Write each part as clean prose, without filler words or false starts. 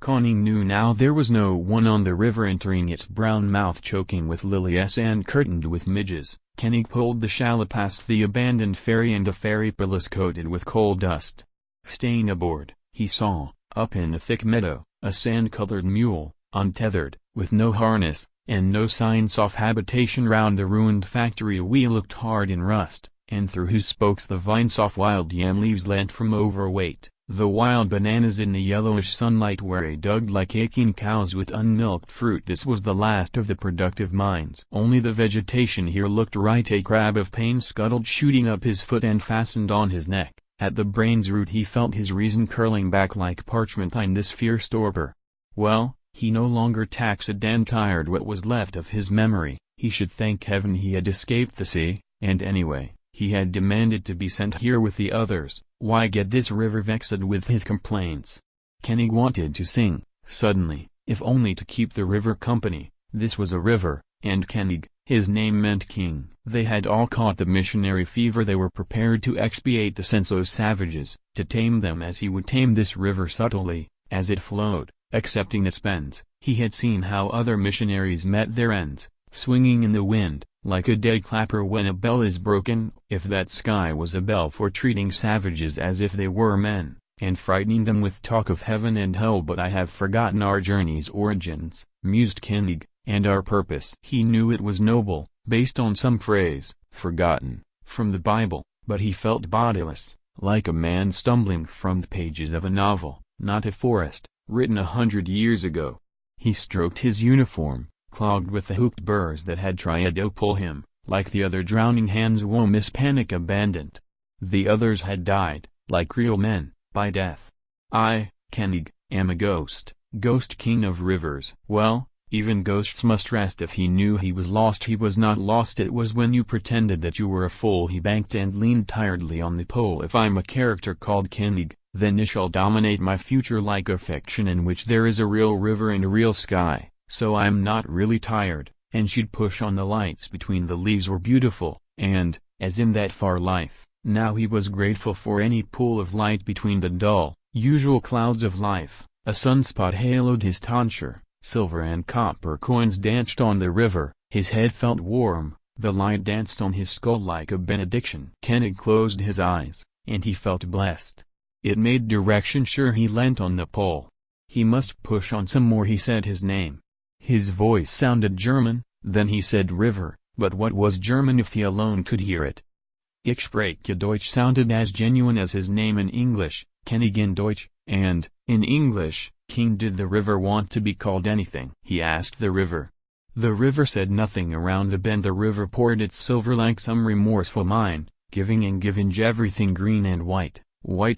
Koening knew now there was no one on the river entering its brown mouth choking with lilies and curtained with midges. Koenig pulled the shallop past the abandoned ferry and the ferry pillars coated with coal dust. Staying aboard, he saw, up in a thick meadow, a sand-colored mule, untethered, with no harness, and no signs of habitation round the ruined factory. A wheel looked hard in rust, and through whose spokes the vines of wild yam leaves lent from overweight. The wild bananas in the yellowish sunlight were dug like aching cows with unmilked fruit. This was the last of the productive mines. Only the vegetation here looked right. A crab of pain scuttled shooting up his foot and fastened on his neck. At the brain's root he felt his reason curling back like parchment in this fierce torpor. Well, he no longer taxed and tired what was left of his memory. He should thank heaven he had escaped the sea, and anyway, he had demanded to be sent here with the others. Why get this river vexed with his complaints? Koenig wanted to sing, suddenly, if only to keep the river company. This was a river, and Koenig, his name meant king. They had all caught the missionary fever. They were prepared to expiate the senseless savages, to tame them as he would tame this river subtly, as it flowed, accepting its bends. He had seen how other missionaries met their ends, swinging in the wind, like a dead clapper when a bell is broken. If that sky was a bell for treating savages as if they were men, and frightening them with talk of heaven and hell. But I have forgotten our journey's origins, mused Koenig, and our purpose. He knew it was noble, based on some phrase, forgotten, from the Bible, but he felt bodiless, like a man stumbling from the pages of a novel, not a forest, written 100 years ago. He stroked his uniform, clogged with the hooked burrs that had tried to pull him. Like the other drowning hands Womis panic abandoned. The others had died, like real men, by death. I, Koenig, am a ghost king of rivers. Well, even ghosts must rest. If he knew he was lost, he was not lost. It was when you pretended that you were a fool. He banked and leaned tiredly on the pole. If I'm a character called Koenig, then it shall dominate my future like a fiction in which there is a real river and a real sky. So I'm not really tired. And she'd push on. The lights between the leaves were beautiful, and, as in that far life, now he was grateful for any pool of light between the dull, usual clouds of life. A sunspot haloed his tonsure, silver and copper coins danced on the river, his head felt warm, the light danced on his skull like a benediction. Koenig closed his eyes, and he felt blessed. It made direction sure. He leant on the pole. He must push on some more. He said his name. His voice sounded German, then he said river, but what was German if he alone could hear it? Ich spreche Deutsch sounded as genuine as his name in English, Koenig in Deutsch, and, in English, King. Did the river want to be called anything? He asked the river. The river said nothing. Around the bend the river poured its silver like some remorseful mine, giving and giving everything green and white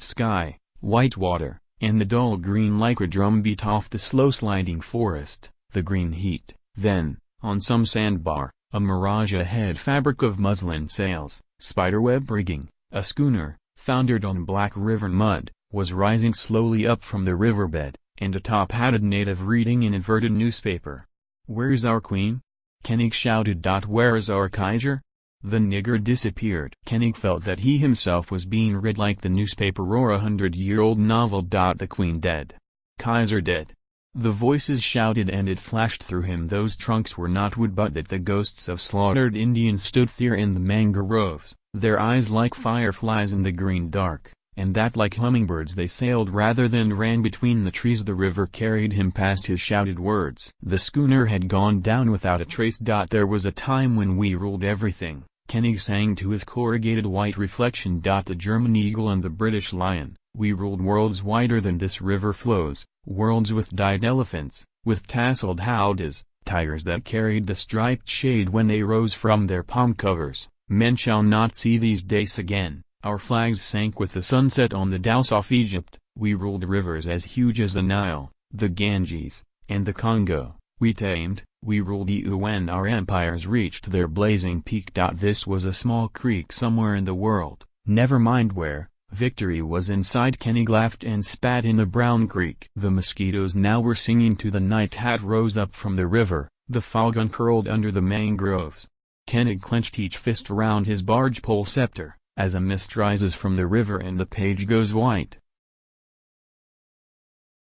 sky, white water, and the dull green like a drum beat off the slow sliding forest. The green heat. Then, on some sandbar, a mirage ahead, fabric of muslin sails, spiderweb rigging, a schooner, foundered on black river mud, was rising slowly up from the riverbed, and a top-hatted native reading an inverted newspaper. "Where's our queen?" Koenig shouted. "Where is our Kaiser?" The nigger disappeared. Koenig felt that he himself was being read like the newspaper or a 100-year-old novel. The queen dead. Kaiser dead. The voices shouted, and it flashed through him those trunks were not wood but that the ghosts of slaughtered Indians stood there in the mangroves, their eyes like fireflies in the green dark, and that like hummingbirds they sailed rather than ran between the trees. The river carried him past his shouted words. The schooner had gone down without a trace. "There was a time when we ruled everything," Koenig sang to his corrugated white reflection. "The German eagle and the British lion. We ruled worlds wider than this river flows, worlds with dyed elephants, with tasseled howdahs, tigers that carried the striped shade when they rose from their palm covers. Men shall not see these days again. Our flags sank with the sunset on the Dowse of Egypt. We ruled rivers as huge as the Nile, the Ganges, and the Congo. We tamed, we ruled you when our empires reached their blazing peak. This was a small creek somewhere in the world, never mind where. Victory was inside." Koenig laughed and spat in the brown creek. The mosquitoes now were singing to the night. Hat rose up from the river, the fog uncurled under the mangroves. Koenig clenched each fist round his barge pole scepter, as a mist rises from the river and the page goes white.